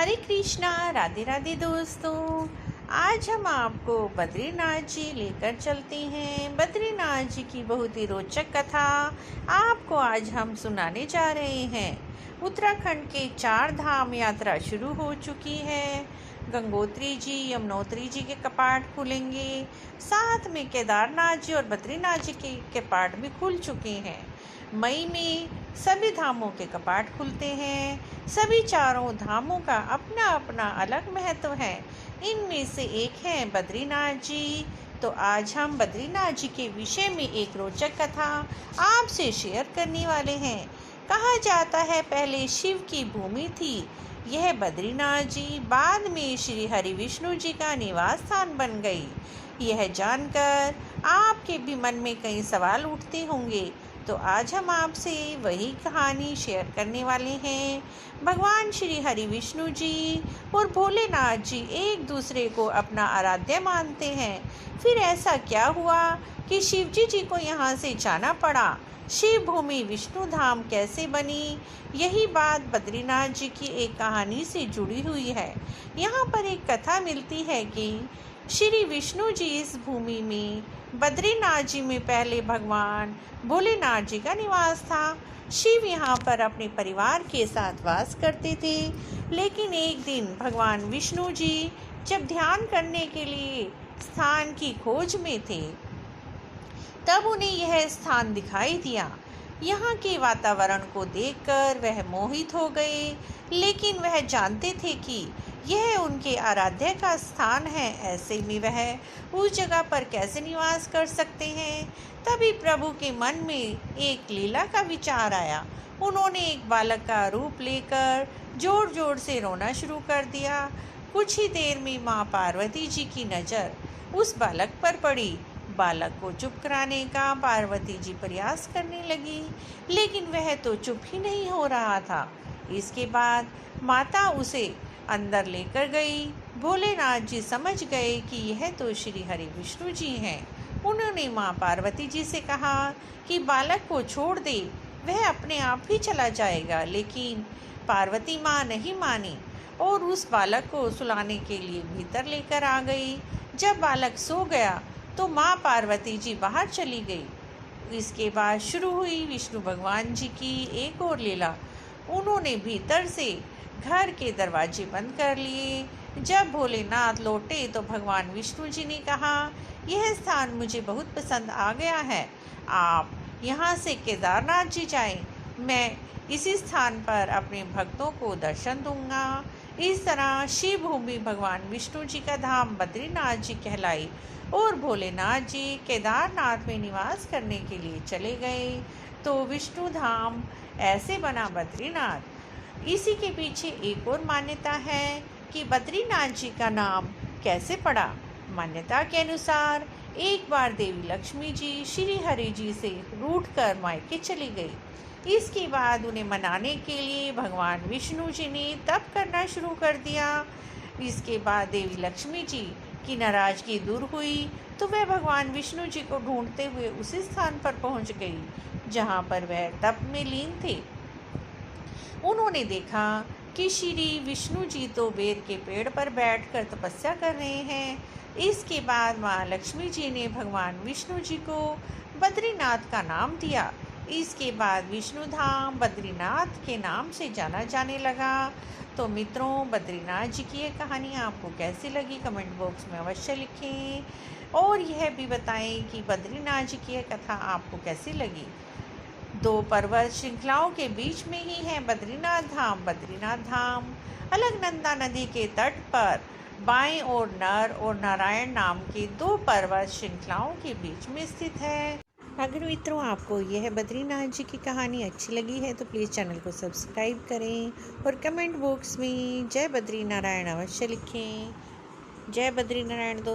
हरे कृष्णा। राधे राधे दोस्तों, आज हम आपको बद्रीनाथ जी लेकर चलते हैं। बद्रीनाथ जी की बहुत ही रोचक कथा आपको आज हम सुनाने जा रहे हैं। उत्तराखंड के 4 धाम यात्रा शुरू हो चुकी है। गंगोत्री जी, यमुनोत्री जी के कपाट खुलेंगे। साथ में केदारनाथ जी और बद्रीनाथ जी के कपाट भी खुल चुके हैं। मई में सभी धामों के कपाट खुलते हैं। सभी चारों धामों का अपना अपना अलग महत्व है। इनमें से एक है बद्रीनाथ जी। तो आज हम बद्रीनाथ जी के विषय में एक रोचक कथा आपसे शेयर करने वाले हैं। कहा जाता है पहले शिव की भूमि थी यह बद्रीनाथ जी, बाद में श्री हरि विष्णु जी का निवास स्थान बन गई। यह जानकर आपके भी मन में कई सवाल उठते होंगे, तो आज हम आपसे वही कहानी शेयर करने वाले हैं। भगवान श्री हरि विष्णु जी और भोलेनाथ जी एक दूसरे को अपना आराध्य मानते हैं। फिर ऐसा क्या हुआ कि शिव जी को यहाँ से जाना पड़ा? शिव भूमि विष्णु धाम कैसे बनी? यही बात बद्रीनाथ जी की एक कहानी से जुड़ी हुई है। यहाँ पर एक कथा मिलती है कि श्री विष्णु जी इस भूमि में, बद्रीनाथ जी में पहले भगवान भोलेनाथ जी का निवास था। शिव यहाँ पर अपने परिवार के साथ वास करते थे। लेकिन एक दिन भगवान विष्णु जी जब ध्यान करने के लिए स्थान की खोज में थे, तब उन्हें यह स्थान दिखाई दिया। यहाँ के वातावरण को देखकर वह मोहित हो गए, लेकिन वह जानते थे कि यह उनके आराध्य का स्थान है। ऐसे में वह उस जगह पर कैसे निवास कर सकते हैं? तभी प्रभु के मन में एक लीला का विचार आया। उन्होंने एक बालक का रूप लेकर जोर जोर से रोना शुरू कर दिया। कुछ ही देर में माँ पार्वती जी की नज़र उस बालक पर पड़ी। बालक को चुप कराने का पार्वती जी प्रयास करने लगी, लेकिन वह तो चुप ही नहीं हो रहा था। इसके बाद माता उसे अंदर लेकर गई। भोलेनाथ जी समझ गए कि यह तो श्री हरि विष्णु जी हैं। उन्होंने माँ पार्वती जी से कहा कि बालक को छोड़ दे, वह अपने आप ही चला जाएगा। लेकिन पार्वती माँ नहीं मानी और उस बालक को सुलाने के लिए भीतर लेकर आ गई। जब बालक सो गया तो माँ पार्वती जी बाहर चली गई। इसके बाद शुरू हुई विष्णु भगवान जी की एक और लीला। उन्होंने भीतर से घर के दरवाजे बंद कर लिए। जब भोलेनाथ लौटे तो भगवान विष्णु जी ने कहा, यह स्थान मुझे बहुत पसंद आ गया है, आप यहाँ से केदारनाथ जी जाएं। मैं इसी स्थान पर अपने भक्तों को दर्शन दूंगा। इस तरह शिव भूमि भगवान विष्णु जी का धाम बद्रीनाथ जी कहलाई और भोलेनाथ जी केदारनाथ में निवास करने के लिए चले गए। तो विष्णु धाम ऐसे बना बद्रीनाथ। इसी के पीछे एक और मान्यता है कि बद्रीनाथ जी का नाम कैसे पड़ा। मान्यता के अनुसार एक बार देवी लक्ष्मी जी श्री हरि जी से रूठकर मायके चली गई। इसके बाद उन्हें मनाने के लिए भगवान विष्णु जी ने तप करना शुरू कर दिया। इसके बाद देवी लक्ष्मी जी की नाराजगी दूर हुई तो वह भगवान विष्णु जी को ढूंढते हुए उसी स्थान पर पहुंच गई जहां पर वह तप में लीन थे। उन्होंने देखा कि श्री विष्णु जी तो बेर के पेड़ पर बैठकर तपस्या कर रहे हैं। इसके बाद माँ लक्ष्मी जी ने भगवान विष्णु जी को बद्रीनाथ का नाम दिया। इसके बाद विष्णु धाम बद्रीनाथ के नाम से जाना जाने लगा। तो मित्रों, बद्रीनाथ जी की ये कहानी आपको कैसी लगी कमेंट बॉक्स में अवश्य लिखें और यह भी बताएं कि बद्रीनाथ जी की यह कथा आपको कैसी लगी। 2 पर्वत श्रृंखलाओं के बीच में ही है बद्रीनाथ धाम। बद्रीनाथ धाम अलकनंदा नदी के तट पर बाएं ओर नर और नारायण नाम के 2 पर्वत श्रृंखलाओं के बीच में स्थित है। अगर मित्रों आपको यह बद्रीनाथ जी की कहानी अच्छी लगी है तो प्लीज़ चैनल को सब्सक्राइब करें और कमेंट बॉक्स में जय बद्रीनारायण अवश्य लिखें। जय बद्रीनारायण दोस्तों।